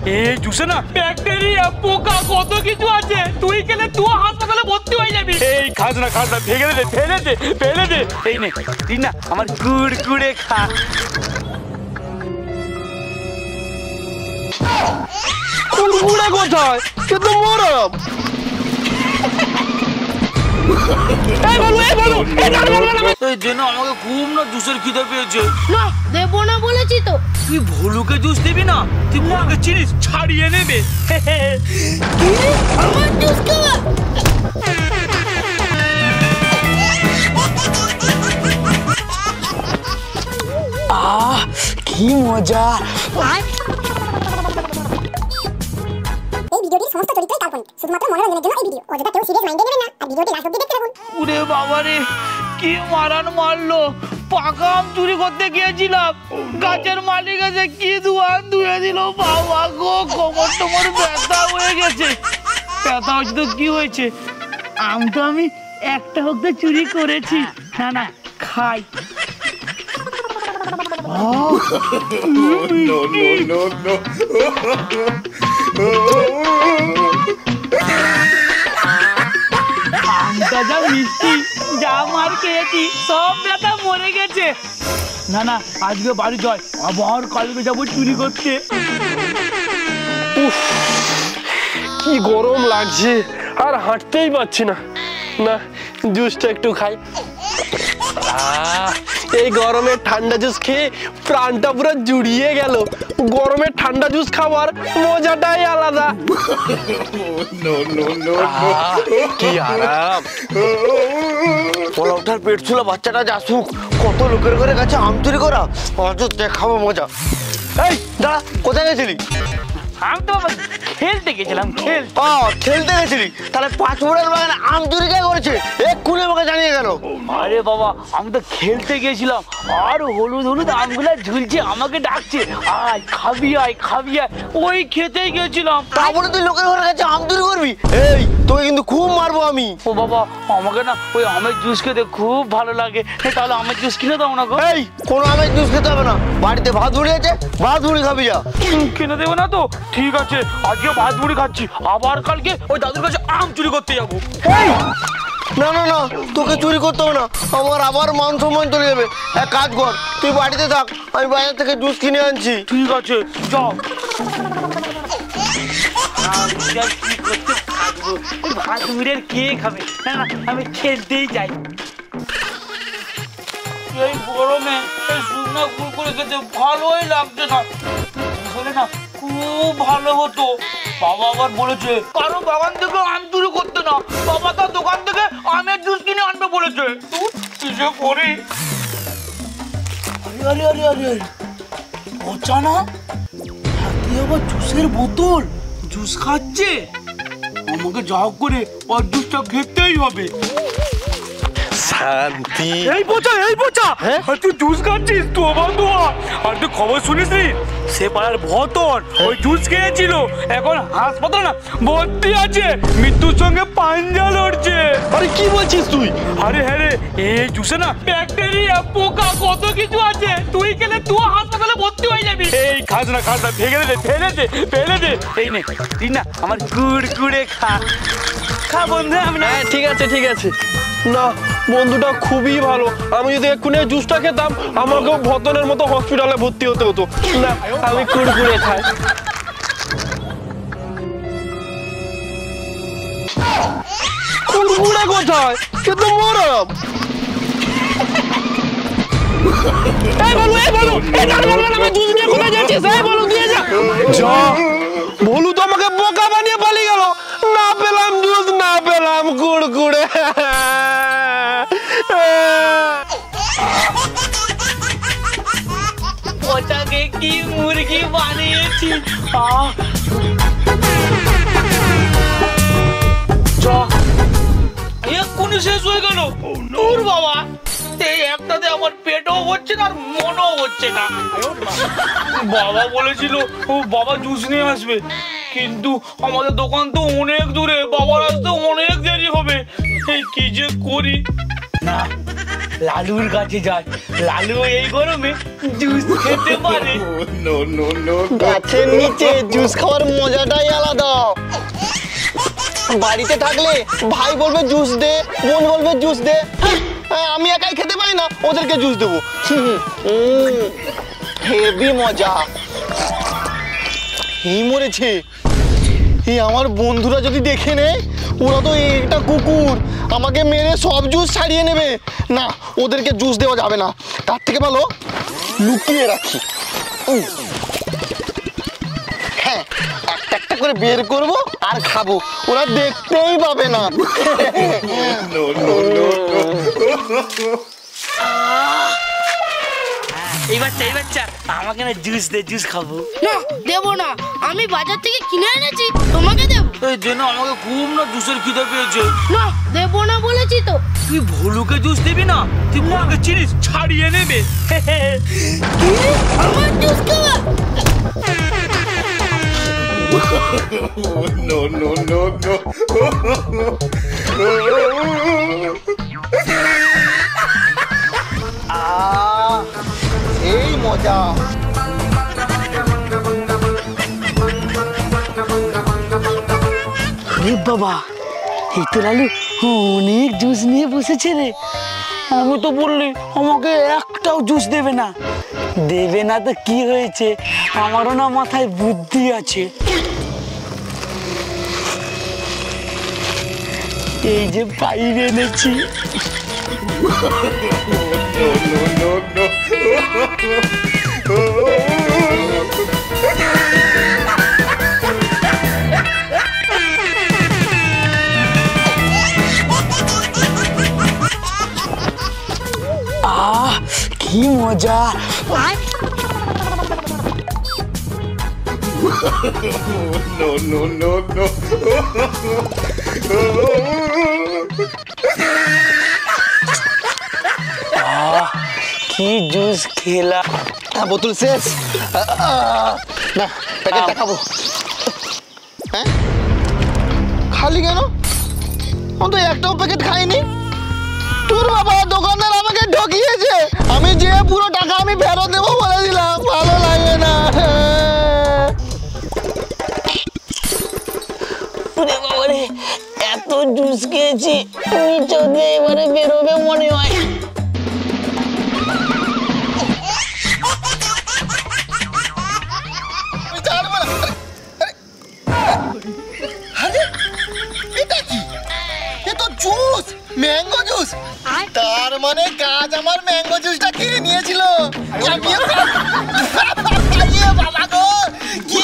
এই জুসে না ব্যাকটেরিয়া পোকা কত কিছু আছে, তুই খেলে তুই হাসপাতালে ভর্তি হয়ে যাবি। এই খাস না ফেলে দে ফেলে দে। এই নে তুই না আমার কুড়কুড়ে খা। কুড়কুড়ে কোথায়? সে তো মরম। আমাকে খুব না জুসের খিদে পেয়েছে। না দেবো না বলেছি তো। তুই ভলুকে জুস দিবি না? তুই ভলুকে চিনিস, ছাড়িয়ে নেবে। আমার জুস খাওয়া। কি মজা। সমস্ত চরিত্রই কাল্পনিক, শুধুমাত্র মনোরঞ্জনের জন্য এই ভিডিও। অযথা কেউ সিরিয়াস মাইন্ডে নেবেন না আর ভিডিওটি লাস্ট অবধি দেখতে থাকুন। ওরে বাবা রে, কি মারলো। পাকা আম চুরি করতে গিয়েছিলাম, গাছের মালিক এসে কি ধুয়ান ধুয়ে দিল। বাবা গো, কোমর টোমর ব্যথা হয়ে গেছে। ব্যথা হচ্ছে তো কি হয়েছে, আম তো আমি একটা হোক তো চুরি করেছি। না খাই। আমটা যা মিষ্টি, যা মার খেয়েছি সব ব্যথা মরে গেছে। না আজকে বাড়ি যাই, আবার কালকে যাবো চুরি করতে। কি গরম লাগছে, আর হাঁটতেই পারছি না। না জুসটা একটু খাই। এই গরমে ঠান্ডা জুস খেয়ে প্রাণটা পুরো জুড়িয়ে গেল। গরমে ঠান্ডা জুস খাবার মজাটাই আলাদা। কি আরাম। পোলাওটার পেট ছিল বাচ্চাটা যাসুক, কত লোকের ঘরে গেছে আম চুরি করা, আজ দেখাবো মজা। এই দাঁড়া, কোথায় গেছিলি? আমি তো খেলতে গেছিলাম। খেলতে গেছিলি? তাহলে 5 ফুটের বাগানে আম চুরি কে করেছে এক্ষুনি আমাকে জানিয়ে গেল। আরে বাবা, আমি তো খেলতে গেছিলাম, আর হলুদ আমগুলা ঝুলছে, আমাকে ডাকছে আয় খাবি আয়। ওই খেতেই গেছিলাম। তারপরে তুই লোকের ঘরে গেছে আম চুরি করবি? এই তোকে কিন্তু খুব মারবো আমি। ও বাবা, আমাকে না ওই আমের জুস খেতে খুব ভালো লাগে, তাহলে আমের জুস কিনে দাও না গো। এই কোনো আমের জুস খেতে হবে না, বাড়িতে ভাত মুড়ি আছে, ভাত মুড়ি খাবি যা। কিনে দেবো না তো? ঠিক আছে, আজকে ভাত মুড়ি খাচ্ছি, আবার কালকে ওই দাদুর কাছে আম চুরি করতে যাবো। না তোকে চুরি করতে হবে না, আমার আবার মান সম্মান চলে যাবে। এক কাজ কর, তুই বাড়িতে থাক, আমি বাজার থেকে জুস কিনে আনছি। ঠিক আছে যাও। ভাত মুড়ি কে খাবে? না আমি খেলতেই যাই। এই গরমে এই শুকনো কুরকুরে খেতে ভালোই লাগছে না, না খুব ভালো হতো। বাবা আবার বলেছে কারো বাগান থেকে আম চুরি করতে না, বাবা তার দোকান থেকে আমের জুস কিনে আনবে বলেছে। কিসে করি? আরে পচা না, হাতে আবার জুসের বোতল, জুস খাচ্ছে। আমাকে যা করে ওর জুসটা খেতেই হবে। শান্তি। এই পচা, তুই জুস খাচ্ছিস তো? আর তুই খবর শুনিস নি? সে পাড়ার ভতন ওই জুস খেয়েছিল, এখন হাসপাতালে না ভর্তি আছে, মৃত্যুর সঙ্গে পাঞ্জা লড়ছে। আরে কি বলছিস তুই? আরে হ্যাঁ রে, এই জুসে না ব্যাকটেরিয়া পোকা কত কিছু আছে, তুই খেলে তুই হাসপাতালে ভর্তি হয়ে যাবি। এই খাস না ফেলে দে। এই নে তুই না আমার কুড়কুড়ে খা বন্ধু। আমি না ঠিক আছে। না বন্ধুটা খুবই ভালো, আমি যদি এক্ষুনি জুসটা খেতাম আমাকেও ভতনের মতো হসপিটালে ভর্তি হতে হতো। না আমি কুড়কুড়ে খাই। কুড়কুড়ে কোথায়? সে তো মরম। ভলু তো আমাকে বোকা বানিয়ে পালিয়ে গেল। না পেলাম জুস, না পেলাম কুড়কুড়ে। ওটাকে কি মুরগি বানিয়েছি। এক্ষুনি শেষ হয়ে গেল। তোর বাবা, এই একটাতে আমার পেটও হচ্ছে না আর মনও হচ্ছে না। বাবা বলেছিল ও বাবা জুস নিয়ে আসবে, কিন্তু আমাদের দোকান তো অনেক দূরে, বাবার আসতে অনেক দেরি হবে। এই কি যে করি। না লালুর কাছে যাই, লালু এই গরমে জুস খেতে পারে। গাছের নিচে জুস খাওয়ার মজাটাই আলাদা। বাড়িতে থাকলে ভাই বলবে জুস দে, বোন বলবে জুস দে, আমি একাই খেতে পারি না, ওদেরকে জুস দেবো। হেভি মজা। এই মরেছে, এই আমার বন্ধুরা যদি দেখে নেয়, ওরা তো একটা কুকুর, আমাকে মেরে সব জুস ছাড়িয়ে নেবে। না, ওদেরকে জুস দেওয়া যাবে না, তার থেকে ভালো লুকিয়ে রাখি। হ্যাঁ, একটা একটা করে বের করবো আর খাবো, ওরা দেখতেই পাবে না। এই বাচ্চা আমাকে না জুস দে, জুস খাবো। না দেবো না, আমি বাজার থেকে কিনে এনেছি, তোমাকে দেবো। এই জন্য আমাকে খুব না জুসের খিদে পেয়েছে। না দেবো না বলেছি তো। তুই ভলুকে জুস দিবি না? তুই ভলুকে চিনিস, ছাড়িয়ে নেবে। কি? আমার জুস খাওয়া? এই মজা। আরে বাবা, এই তো লালু অনেক জুস নিয়ে বসেছে রে। আমি তো বললি আমাকে একটাও জুস দেবে না। দেবে না তো কি হয়েছে, আমারও না মাথায় বুদ্ধি আছে। এই যে বাইরে এনেছি। কি মজা। কি জুস খেলা। বোতল শেষ। না, প্যাকেটটা খাবো। হ্যাঁ, খালি কেন? ও তো একটাও প্যাকেট খাইনি। তোর বাবা দোকানদার আমাকে ঠকিয়েছে। আমি যে পুরো টাকা আমি ফেরত দেবো বলে দিলাম, ভালো লাগে না। এত জুস খেয়েছি, নিচে দিয়ে এবারে বেরোবে মনে হয়। Mango juice. তার মানে কাজ আমার ম্যাঙ্গো জুসটা কিনে নিয়েছিল। বাবা গো, কি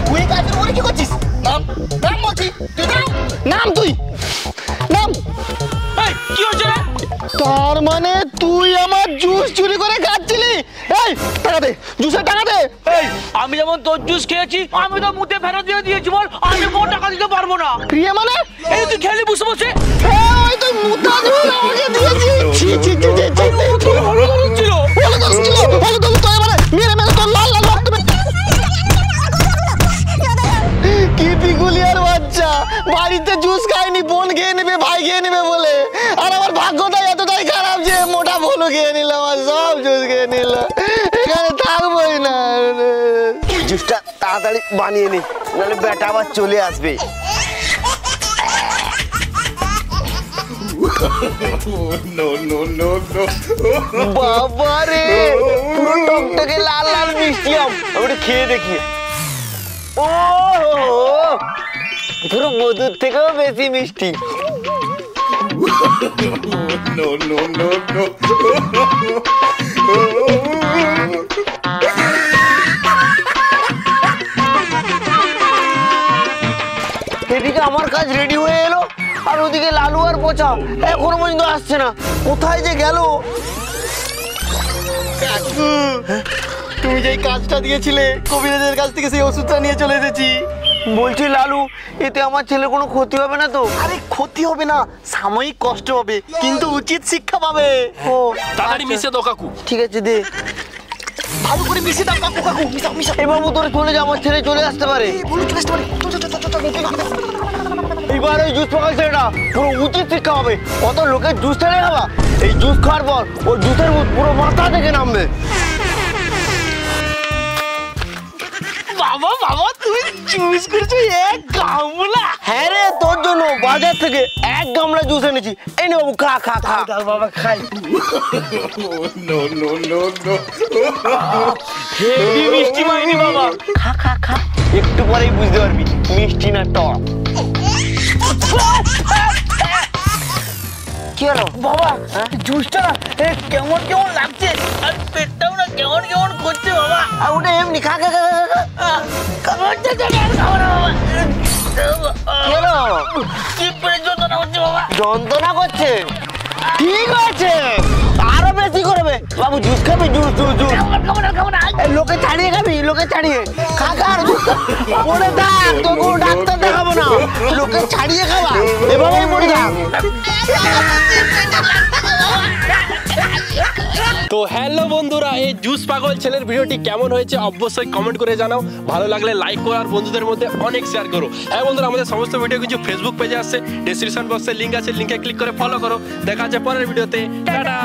তুই কাজের মনে কি করছিস? নাম নাম বলছি, তুই নাম, তুই নাম। কি হচ্ছে? তার মানে তুই আমার জুস চুরি করে খাচ্ছিলি? এই টাকা দে, জুসের টাকা দে। এই আমি যেমন তোর জুস খেয়েছি, আমি তো মুতে ফেরত দিয়ে দিয়েছি। বল, আমি কোনো টাকা দিতে পারবো না। প্রিয়া মানে? এই তুই খেলি বসে বসে। ওই তুই মুতা জুস আমাকে দিয়েছিস। ছি ছি ছি ছি ছি। ভালো ছিল, ভালো দোষ ছিল, ভালো দোষ তো এবারে মেরে মেরে তোর লাল লাল রক্ত। কি পিগুলিয়ার বাচ্চা, বাড়িতে জুস খায়নি, বোন খেয়ে নেবে, ভাই খেয়ে নেবে বলে, আর আমার ভাগ্যটাই এতটাই খারাপ যে মোটা ভুলু খেয়ে নিল, আমার সব জুস খেয়ে নিল। এখানে থাকবোই না। জুসটা তাড়াতাড়ি বানিয়ে নি, নাহলে বেটা আবার চলে আসবে। বাবা রে, পুরো টকটকে লাল লাল মিষ্টি আম। আমি খেয়ে দেখি। ও পুরো মধুর থেকেও বেশি মিষ্টি। এদিকে আমার কাজ রেডি হয়ে এলো, আর ওদিকে লালু আর পচা এখনো পর্যন্ত আসছে না। কোথায় যে গেল? তুমি যেই কাজটা দিয়েছিলে কবিরাজের কাছ থেকে, সেই ওষুধটা নিয়ে চলে এসেছি। বলছি লালু, এতে আমার ছেলের কোনো ক্ষতি হবে না তো? আরে ক্ষতি হবে না, সাময়িক কষ্ট হবে, কিন্তু উচিত শিক্ষা পাবে। ও তাড়াতাড়ি মিশে দাও কাকু। ঠিক আছে, দে ভালো করে মিশিয়ে দাও কাকু। কাকু মিশাও মিশাও। এবার তোর চলে যা, আমার ছেলে চলে আসতে পারে। চলে আসতে পারে। এইবার ওই জুস পাগল ছেলেটা পুরো উচিত শিক্ষা হবে। কত লোকের জুস ছেড়ে খাবা, এই জুস খাওয়ার পর ওর জুসের পুরো মাথা থেকে নামবে। বাবা বাবা তুমি জুস করছো এক গামলা? হ্যাঁ রে, তোর জন্য বাজার থেকে 1 গামলা জুস এনেছি। এই নে বাবু, খা খা খা। দাও বাবা খাই। হেভি মিষ্টি মাইনি বাবা। খা খা খা, একটু পরেই বুঝতে পারবি মিষ্টি না টক। কি হলো বাবা জুসটা কেমন কেমন লাগছে, আর পেটটাও না কেমন কেমন করছে বাবা। ওটা এমনি খা খা খা যন্ত্রণা হচ্ছে বাবা। যন্ত্রণা করছে, ঠিক আছে আরো বেশি করবে বাবু। জুস খাবি? জুস জুস জুস লোকে ছাড়িয়ে খাবি, লোকে ছাড়িয়ে খা খা। পড়ে থাক, তোকে ডাক্তার দেখাবো না, লোকে ছাড়িয়ে খাবা, এভাবেই পড়ে থাক। তো হ্যালো বন্ধুরা, এই জুস পাগল ছেলের ভিডিওটি কেমন হয়েছে অবশ্যই কমেন্ট করে জানাও। ভালো লাগলে লাইক করো আর বন্ধুদের মধ্যে অনেক শেয়ার করো। হ্যাঁ বন্ধুরা, আমাদের সমস্ত ভিডিও কিছু ফেসবুক পেজে আসছে, ডেসক্রিপশন বক্সে লিঙ্ক আছে, লিঙ্কে ক্লিক করে ফলো করো। দেখা হচ্ছে পরের ভিডিওতে, টাটা।